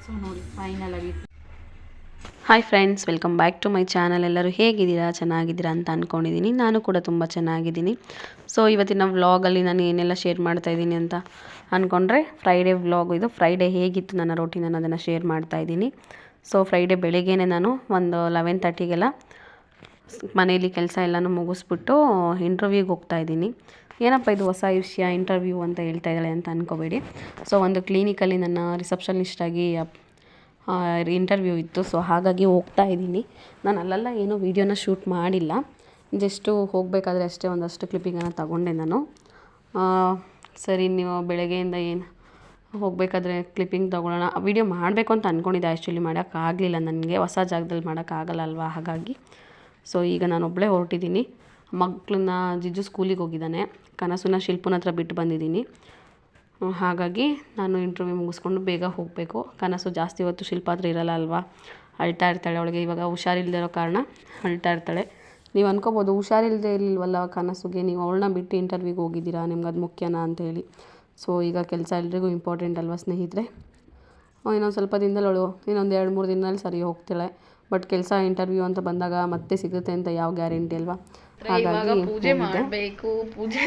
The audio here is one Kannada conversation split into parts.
ಸೊ ನೋಡಿ ಫೈನಲ್ ಆಗಿ. Hi friends, welcome back to my channel. ಎಲ್ಲರೂ ಹೇಗಿದ್ದೀರಾ? ಚೆನ್ನಾಗಿದ್ದೀರಾ ಅಂತ ಅಂದ್ಕೊಂಡಿದ್ದೀನಿ. ನಾನು ಕೂಡ ತುಂಬ ಚೆನ್ನಾಗಿದ್ದೀನಿ. ಸೊ ಇವತ್ತಿನ ವ್ಲಾಗಲ್ಲಿ ನಾನು ಏನೆಲ್ಲ ಶೇರ್ ಮಾಡ್ತಾಯಿದ್ದೀನಿ ಅಂತ ಅಂದ್ಕೊಂಡ್ರೆ, ಫ್ರೈಡೇ ವ್ಲಾಗ್ ಇದು. ಫ್ರೈಡೇ ಹೇಗಿತ್ತು ನನ್ನ ರೂಟೀನ್ ಅದನ್ನು ಶೇರ್ ಮಾಡ್ತಾಯಿದ್ದೀನಿ. ಸೊ ಫ್ರೈಡೇ ಬೆಳಗ್ಗೆನೇ ನಾನು ಒಂದು 11:30ಗೆಲ್ಲ ಮನೆಯಲ್ಲಿ ಕೆಲಸ ಎಲ್ಲನೂ ಮುಗಿಸ್ಬಿಟ್ಟು ಇಂಟರ್ವ್ಯೂಗೆ ಹೋಗ್ತಾಯಿದ್ದೀನಿ. ಏನಪ್ಪ ಇದು ಹೊಸ ವಿಷಯ, ಇಂಟರ್ವ್ಯೂ ಅಂತ ಹೇಳ್ತಾ ಇದ್ದಾಳೆ ಅಂತ ಅಂದ್ಕೋಬೇಡಿ. ಸೊ ಒಂದು ಕ್ಲಿನಿಕಲ್ಲಿ ನನ್ನ ರಿಸೆಪ್ಷನಿಸ್ಟಾಗಿ ಇಂಟರ್ವ್ಯೂ ಇತ್ತು. ಸೊ ಹಾಗಾಗಿ ಹೋಗ್ತಾ ಇದ್ದೀನಿ. ನಾನು ಅಲ್ಲೆಲ್ಲ ಏನೂ ವೀಡಿಯೋನ ಶೂಟ್ ಮಾಡಿಲ್ಲ, ಜಸ್ಟು ಹೋಗಬೇಕಾದ್ರೆ ಅಷ್ಟೇ ಒಂದಷ್ಟು ಕ್ಲಿಪ್ಪಿಂಗನ್ನು ತಗೊಂಡೆ ನಾನು. ಸರಿ, ನೀವು ಬೆಳಗ್ಗೆಯಿಂದ ಏನು ಹೋಗಬೇಕಾದ್ರೆ ಕ್ಲಿಪ್ಪಿಂಗ್ ತೊಗೊಳ್ಳೋಣ, ವೀಡಿಯೋ ಮಾಡಬೇಕು ಅಂತ ಅಂದ್ಕೊಂಡಿದ್ದೆ. ಆ್ಯಕ್ಚುಲಿ ಮಾಡೋಕ್ಕಾಗಲಿಲ್ಲ ನನಗೆ, ಹೊಸ ಜಾಗದಲ್ಲಿ ಮಾಡೋಕ್ಕಾಗಲ್ಲ ಅಲ್ವಾ, ಹಾಗಾಗಿ. ಸೊ ಈಗ ನಾನು ಒಬ್ಬಳೇ ಹೊರಟಿದ್ದೀನಿ. ಮಕ್ಕಳನ್ನ ಜಿಜ್ಜು ಸ್ಕೂಲಿಗೆ ಹೋಗಿದ್ದಾನೆ, ಕನಸುನ ಶಿಲ್ಪನ ಹತ್ರ ಬಿಟ್ಟು ಬಂದಿದ್ದೀನಿ. ಹಾಗಾಗಿ ನಾನು ಇಂಟರ್ವ್ಯೂ ಮುಗಿಸ್ಕೊಂಡು ಬೇಗ ಹೋಗಬೇಕು. ಕನಸು ಜಾಸ್ತಿ ಹೊತ್ತು ಶಿಲ್ಪ ಹತ್ರ ಇರಲ್ಲ ಅಲ್ವಾ, ಅಳ್ತಾ ಇರ್ತಾಳೆ. ಅವಳಿಗೆ ಇವಾಗ ಹುಷಾರಿಲ್ಲದೆ ಇರೋ ಕಾರಣ ಅಳ್ತಾ ಇರ್ತಾಳೆ. ನೀವು ಅನ್ಕೋಬೋದು, ಹುಷಾರಿಲ್ಲದೆ ಇಲ್ವಲ್ಲ ಕನಸುಗೆ, ನೀವು ಅವಳನ್ನ ಬಿಟ್ಟು ಇಂಟರ್ವ್ಯೂಗೆ ಹೋಗಿದ್ದೀರಾ, ನಿಮ್ಗೆ ಅದು ಮುಖ್ಯನಾ ಅಂತ ಹೇಳಿ. ಸೊ ಈಗ ಕೆಲಸ ಎಲ್ರಿಗೂ ಇಂಪಾರ್ಟೆಂಟ್ ಅಲ್ವಾ ಸ್ನೇಹಿತರೆ. ಇನ್ನೊಂದು ಸ್ವಲ್ಪ ದಿನದಲ್ಲಿ ಅವಳು ಇನ್ನೊಂದು 2-3 ದಿನದಲ್ಲಿ ಸರಿ ಹೋಗ್ತಾಳೆ. ಬಟ್ ಕೆಲಸ ಇಂಟರ್ವ್ಯೂ ಅಂತ ಬಂದಾಗ ಮತ್ತೆ ಸಿಗುತ್ತೆ ಅಂತ ಯಾವ ಗ್ಯಾರಂಟಿ ಅಲ್ವಾ. ಹಾಗಾಗಿ ಪೂಜೆ ಮಾಡಬೇಕು. ಪೂಜೆ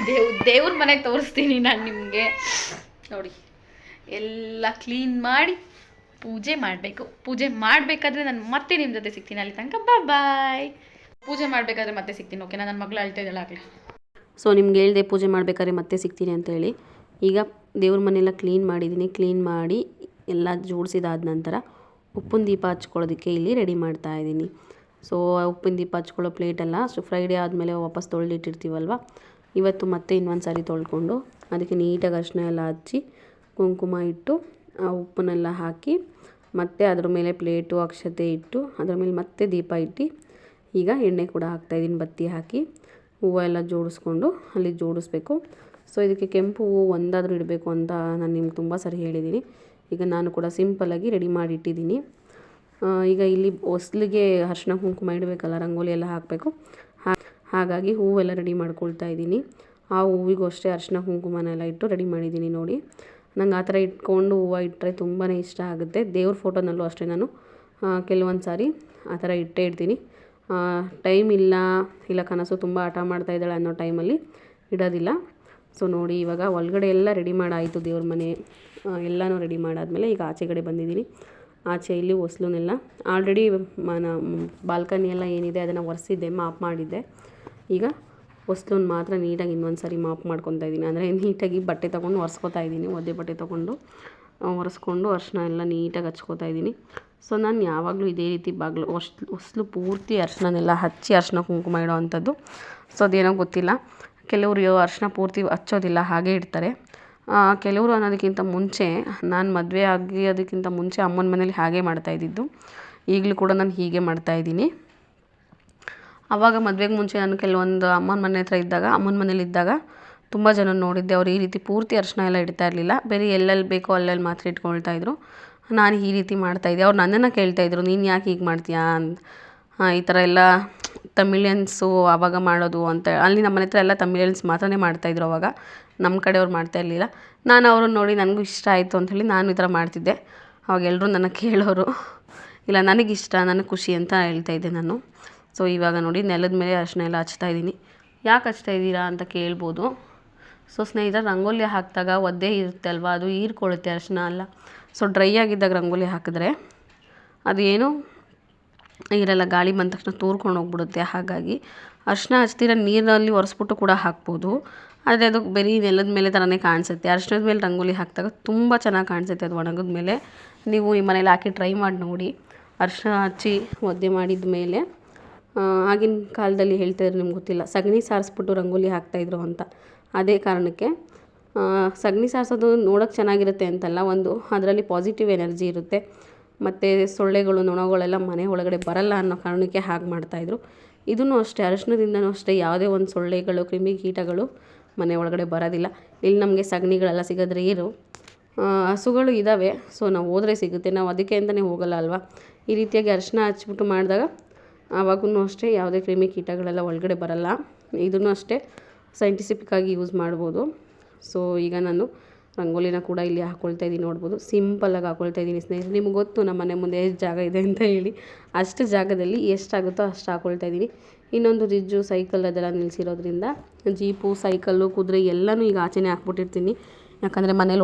ದೇವ್ರ ಮನೆ ತೋರಿಸ್ತೀನಿ ನಾನು ನಿಮಗೆ. ನೋಡಿ, ಎಲ್ಲ ಕ್ಲೀನ್ ಮಾಡಿ ಪೂಜೆ ಮಾಡಬೇಕು. ಪೂಜೆ ಮಾಡಬೇಕಾದ್ರೆ ನಾನು ಮತ್ತೆ ನಿಮ್ಮ ಜೊತೆ ಸಿಗ್ತೀನಿ. ಅಲ್ಲಿ ತನಕ ಬಾಯ್. ಪೂಜೆ ಮಾಡಬೇಕಾದ್ರೆ ಮತ್ತೆ ಸಿಗ್ತೀನಿ, ಓಕೆನಾ? ನನ್ನ ಮಗಳು ಅಳ್ತಾ ಇದ್ದಾಳೆ ಆಗಲೇ. ಸೊ ನಿಮ್ಗೆ ಹೇಳಿದೆ ಪೂಜೆ ಮಾಡಬೇಕಾದ್ರೆ ಮತ್ತೆ ಸಿಗ್ತೀನಿ ಅಂತ ಹೇಳಿ. ಈಗ ದೇವ್ರ ಮನೆಯೆಲ್ಲ ಕ್ಲೀನ್ ಮಾಡಿದ್ದೀನಿ. ಕ್ಲೀನ್ ಮಾಡಿ ಎಲ್ಲ ಜೋಡಿಸಿದಾದ ನಂತರ ಉಪ್ಪಿನ ದೀಪ ಹಚ್ಕೊಳ್ಳೋದಕ್ಕೆ ಇಲ್ಲಿ ರೆಡಿ ಮಾಡ್ತಾಯಿದ್ದೀನಿ. ಸೊ ಉಪ್ಪಿನ ದೀಪ ಹಚ್ಕೊಳ್ಳೋ ಪ್ಲೇಟೆಲ್ಲ ಫ್ರೈಡೇ ಆದಮೇಲೆ ವಾಪಸ್ ತೊಳೆದಿಟ್ಟಿರ್ತೀವಲ್ವ, ಇವತ್ತು ಮತ್ತೆ ಇನ್ನೊಂದು ಸಾರಿ ತೊಳ್ಕೊಂಡು ಅದಕ್ಕೆ ನೀಟಾಗಿ ಅರಿಶಿನ ಎಲ್ಲ ಹಚ್ಚಿ ಕುಂಕುಮ ಇಟ್ಟು ಉಪ್ಪನ್ನೆಲ್ಲ ಹಾಕಿ ಮತ್ತೆ ಅದ್ರ ಮೇಲೆ ಪ್ಲೇಟು ಅಕ್ಷತೆ ಇಟ್ಟು ಅದ್ರ ಮೇಲೆ ಮತ್ತೆ ದೀಪ ಇಟ್ಟು ಈಗ ಎಣ್ಣೆ ಕೂಡ ಹಾಕ್ತಾಯಿದ್ದೀನಿ, ಬತ್ತಿ ಹಾಕಿ ಹೂವು ಎಲ್ಲ ಜೋಡಿಸ್ಕೊಂಡು ಅಲ್ಲಿ ಜೋಡಿಸ್ಬೇಕು. ಸೊ ಇದಕ್ಕೆ ಕೆಂಪು ಹೂವು ಒಂದಾದರೂ ಇಡಬೇಕು ಅಂತ ನಾನು ನಿಮ್ಗೆ ತುಂಬ ಸರಿ ಹೇಳಿದ್ದೀನಿ. ಈಗ ನಾನು ಕೂಡ ಸಿಂಪಲ್ಲಾಗಿ ರೆಡಿ ಮಾಡಿ ಇಟ್ಟಿದ್ದೀನಿ. ಈಗ ಇಲ್ಲಿ ಹೊಸ್ಲಿಗೆ ಅರಿಶಿನ ಕುಂಕುಮ ಇಡಬೇಕಲ್ಲ, ರಂಗೋಲಿ ಎಲ್ಲ ಹಾಕಬೇಕು. ಹಾಗಾಗಿ ಹೂವೆಲ್ಲ ರೆಡಿ ಮಾಡ್ಕೊಳ್ತಾ ಇದ್ದೀನಿ. ಆ ಹೂವಿಗೂ ಅಷ್ಟೇ ಅರಿಶಿನ ಕುಂಕುಮನೆಲ್ಲ ಇಟ್ಟು ರೆಡಿ ಮಾಡಿದ್ದೀನಿ. ನೋಡಿ, ನಂಗೆ ಆ ಥರ ಇಟ್ಕೊಂಡು ಹೂವು ಇಟ್ಟರೆ ತುಂಬಾ ಇಷ್ಟ ಆಗುತ್ತೆ. ದೇವ್ರ ಫೋಟೋನಲ್ಲೂ ಅಷ್ಟೇ ನಾನು ಕೆಲವೊಂದು ಸಾರಿ ಆ ಥರ ಇಟ್ಟೇ ಇಡ್ತೀನಿ. ಟೈಮ್ ಇಲ್ಲ ಕನಸು ತುಂಬ ಹಠ ಮಾಡ್ತಾಯಿದ್ದಾಳೆ ಅನ್ನೋ ಟೈಮಲ್ಲಿ ಇಡೋದಿಲ್ಲ. ಸೊ ನೋಡಿ, ಇವಾಗ ಒಳಗಡೆ ಎಲ್ಲ ರೆಡಿ ಮಾಡಾಯಿತು. ದೇವ್ರ ಮನೆ ಎಲ್ಲನೂ ರೆಡಿ ಮಾಡಾದಮೇಲೆ ಈಗ ಆಚೆಗಡೆ ಬಂದಿದ್ದೀನಿ. ಆಚೆ ಇಲ್ಲಿ ಹೊಸ್ಲನ್ನೆಲ್ಲ ಆಲ್ರೆಡಿ ಬಾಲ್ಕನಿ ಎಲ್ಲ ಏನಿದೆ ಅದನ್ನು ಒರೆಸಿದ್ದೆ, ಮಾಪ್ ಮಾಡಿದ್ದೆ. ಈಗ ಹೊಸ್ಲನ್ನು ಮಾತ್ರ ನೀಟಾಗಿ ಇನ್ನೊಂದು ಸಾರಿ ಮಾಪ್ ಮಾಡ್ಕೊತಾ ಇದ್ದೀನಿ. ಅಂದರೆ ನೀಟಾಗಿ ಬಟ್ಟೆ ತೊಗೊಂಡು ಒರೆಸ್ಕೊತಾ ಇದ್ದೀನಿ. ಒದ್ದೆ ಬಟ್ಟೆ ತೊಗೊಂಡು ಒರೆಸ್ಕೊಂಡು ಅರಿಶಿನ ಎಲ್ಲ ನೀಟಾಗಿ ಹಚ್ಕೋತಾ ಇದ್ದೀನಿ. ಸೊ ನಾನು ಯಾವಾಗಲೂ ಇದೇ ರೀತಿ ಹೊಸ್ಲು ಪೂರ್ತಿ ಅರಿಶಿನನೆಲ್ಲ ಹಚ್ಚಿ ಅರಿಶಿನ ಕುಂಕುಮ ಇಡೋ ಅಂಥದ್ದು. ಸೊ ಅದೇನೋ ಗೊತ್ತಿಲ್ಲ, ಕೆಲವರು ಅರಿಶಿನ ಪೂರ್ತಿ ಹಚ್ಚೋದಿಲ್ಲ, ಹಾಗೆ ಇಡ್ತಾರೆ. ಕೆಲವರು ಅನ್ನೋದಕ್ಕಿಂತ ಮುಂಚೆ, ನಾನು ಮದುವೆ ಆಗಿ ಅದಕ್ಕಿಂತ ಮುಂಚೆ ಅಮ್ಮನ ಮನೇಲಿ ಹಾಗೆ ಮಾಡ್ತಾಯಿದ್ದಿದ್ದು. ಈಗಲೂ ಕೂಡ ನಾನು ಹೀಗೆ ಮಾಡ್ತಾಯಿದ್ದೀನಿ. ಆವಾಗ ಮದುವೆಗೆ ಮುಂಚೆ ನಾನು ಕೆಲವೊಂದು ಅಮ್ಮನ ಮನೆ ಹತ್ರ ಇದ್ದಾಗ, ಅಮ್ಮನ ಮನೇಲಿದ್ದಾಗ ತುಂಬ ಜನ ನೋಡಿದ್ದೆ. ಅವ್ರು ಈ ರೀತಿ ಪೂರ್ತಿ ಅರಿಶಿನ ಎಲ್ಲ ಇಡ್ತಾ ಇರಲಿಲ್ಲ, ಬೇರೆ ಎಲ್ಲೆಲ್ಲಿ ಬೇಕೋ ಅಲ್ಲೆಲ್ಲಿ ಮಾತ್ರ ಇಟ್ಕೊಳ್ತಾಯಿದ್ರು. ನಾನು ಈ ರೀತಿ ಮಾಡ್ತಾಯಿದ್ದೆ. ಅವ್ರು ನನ್ನನ್ನು ಕೇಳ್ತಾಯಿದ್ರು, ನೀನು ಯಾಕೆ ಹೀಗೆ ಮಾಡ್ತೀಯಾ ಅಂತ. ಈ ಥರ ಎಲ್ಲ ತಮಿಳಿಯನ್ಸು ಆವಾಗ ಮಾಡೋದು ಅಂತ. ಅಲ್ಲಿ ನಮ್ಮ ಮನೆ ಹತ್ರ ಎಲ್ಲ ತಮಿಳಿಯನ್ಸ್ ಮಾತ್ರನೇ ಮಾಡ್ತಾಯಿದ್ರು ಅವಾಗ, ನಮ್ಮ ಕಡೆಯವ್ರು ಮಾಡ್ತಾ ಇರಲಿಲ್ಲ. ನಾನು ಅವ್ರನ್ನ ನೋಡಿ ನನಗೂ ಇಷ್ಟ ಆಯಿತು ಅಂಥೇಳಿ ನಾನು ಈ ಥರ ಮಾಡ್ತಿದ್ದೆ. ಅವಾಗ ಎಲ್ಲರೂ ನನ್ನ ಕೇಳೋರು, ಇಲ್ಲ ನನಗಿಷ್ಟ, ನನಗೆ ಖುಷಿ ಅಂತ ಹೇಳ್ತಾಯಿದ್ದೆ ನಾನು. ಸೊ ಇವಾಗ ನೋಡಿ ನೆಲದ ಮೇಲೆ ಅರಿಶಿನ ಎಲ್ಲ ಹಚ್ತಾಯಿದ್ದೀನಿ. ಯಾಕೆ ಹಚ್ತಾ ಇದ್ದೀರಾ ಅಂತ ಕೇಳ್ಬೋದು. ಸೊ ಸ್ನೇಹಿತರೆ, ರಂಗೋಲಿ ಹಾಕಿದಾಗ ಒದ್ದೆ ಇರುತ್ತೆ ಅಲ್ವಾ, ಅದು ಹೀರ್ಕೊಳ್ಳುತ್ತೆ, ಅರಿಶಿನ ಅಲ್ಲ. ಸೊ ಡ್ರೈ ಆಗಿದ್ದಾಗ ರಂಗೋಲಿ ಹಾಕಿದ್ರೆ ಅದು ಏನು ಇರಲ್ಲ, ಗಾಳಿ ಬಂದ ತಕ್ಷಣ ತೂರ್ಕೊಂಡು ಹೋಗ್ಬಿಡುತ್ತೆ. ಹಾಗಾಗಿ ಅರಿಶಿನ ಹಚ್ತಿರೋ ನೀರಿನಲ್ಲಿ ಒರೆಸ್ಬಿಟ್ಟು ಕೂಡ ಹಾಕ್ಬೋದು, ಆದರೆ ಅದು ಬರೀ ನೆಲದ ಮೇಲೆ ಥರನೇ ಕಾಣಿಸುತ್ತೆ. ಅರಿಶಿನದ ಮೇಲೆ ರಂಗೋಲಿ ಹಾಕಿದಾಗ ತುಂಬ ಚೆನ್ನಾಗಿ ಕಾಣಿಸುತ್ತೆ. ಅದು ಒಣಗಿದ ಮೇಲೆ ನೀವು ಈ ಮನೇಲಿ ಹಾಕಿ ಟ್ರೈ ಮಾಡಿ ನೋಡಿ. ಅರಿಶಿನ ಹಚ್ಚಿ ಒದ್ದೆ ಮಾಡಿದ ಮೇಲೆ, ಆಗಿನ ಕಾಲದಲ್ಲಿ ಹೇಳ್ತಾಯಿದ್ರು, ನಿಮ್ಗೆ ಗೊತ್ತಿಲ್ಲ, ಸಗಣಿ ಸಾರಿಸ್ಬಿಟ್ಟು ರಂಗೋಲಿ ಹಾಕ್ತಾಯಿದ್ರು ಅಂತ. ಅದೇ ಕಾರಣಕ್ಕೆ ಸಗಣಿ ಸಾರಿಸೋದು ನೋಡೋಕ್ಕೆ ಚೆನ್ನಾಗಿರುತ್ತೆ ಅಂತಲ್ಲ, ಒಂದು ಅದರಲ್ಲಿ ಪಾಸಿಟಿವ್ ಎನರ್ಜಿ ಇರುತ್ತೆ. ಮತ್ತು ಸೊಳ್ಳೆಗಳು, ನೊಣಗಳೆಲ್ಲ ಮನೆ ಒಳಗಡೆ ಬರಲ್ಲ ಅನ್ನೋ ಕಾರಣಕ್ಕೆ ಹಾಗೆ ಮಾಡ್ತಾಯಿದ್ರು. ಇದೂ ಅಷ್ಟೇ, ಅರಿಶಿನದಿಂದನೂ ಅಷ್ಟೇ ಯಾವುದೇ ಒಂದು ಸೊಳ್ಳೆಗಳು, ಕ್ರಿಮಿಕೀಟಗಳು ಮನೆ ಒಳಗಡೆ ಬರೋದಿಲ್ಲ. ಇಲ್ಲಿ ನಮಗೆ ಸಗಣಿಗಳೆಲ್ಲ ಸಿಗೋದ್ರೆ ಇರು ಹಸುಗಳು ಇದ್ದಾವೆ. ಸೊ ನಾವು ಹೋದರೆ ಸಿಗುತ್ತೆ, ನಾವು ಅದಕ್ಕೆ ಅಂತಲೇ ಹೋಗಲ್ಲ ಅಲ್ವಾ. ಈ ರೀತಿಯಾಗಿ ಅರಿಶಿನ ಹಚ್ಬಿಟ್ಟು ಮಾಡಿದಾಗ ಆವಾಗೂ ಅಷ್ಟೇ ಯಾವುದೇ ಕ್ರಿಮಿಕೀಟಗಳೆಲ್ಲ ಒಳಗಡೆ ಬರಲ್ಲ. ಇದೂ ಅಷ್ಟೇ ಸೈಂಟಿಫಿಕ್ಕಾಗಿ ಯೂಸ್ ಮಾಡ್ಬೋದು. ಸೊ ಈಗ ನಾನು ರಂಗೋಲಿನ ಕೂಡ ಇಲ್ಲಿ ಹಾಕ್ಕೊಳ್ತಾ ಇದ್ದೀನಿ, ನೋಡ್ಬೋದು ಸಿಂಪಲ್ಲಾಗಿ ಹಾಕ್ಕೊಳ್ತಾ ಇದ್ದೀನಿ ಸ್ನೇಹಿತರೆ. ನಿಮ್ಗೆ ಗೊತ್ತು ನಮ್ಮ ಮನೆ ಮುಂದೆ ಎಷ್ಟು ಜಾಗ ಇದೆ ಅಂತ ಹೇಳಿ, ಅಷ್ಟು ಜಾಗದಲ್ಲಿ ಎಷ್ಟಾಗುತ್ತೋ ಅಷ್ಟು ಹಾಕ್ಕೊಳ್ತಾ ಇದ್ದೀನಿ. ಇನ್ನೊಂದು ರಿಜ್ಜು ಸೈಕಲ್ ಅದೆಲ್ಲ ನಿಲ್ಲಿಸಿರೋದ್ರಿಂದ ಜೀಪು ಸೈಕಲ್ಲು ಕುದುರೆ ಎಲ್ಲನೂ ಈಗ ಆಚೆನೇ ಹಾಕ್ಬಿಟ್ಟಿರ್ತೀನಿ. ಯಾಕಂದರೆ ಮನೇಲಿ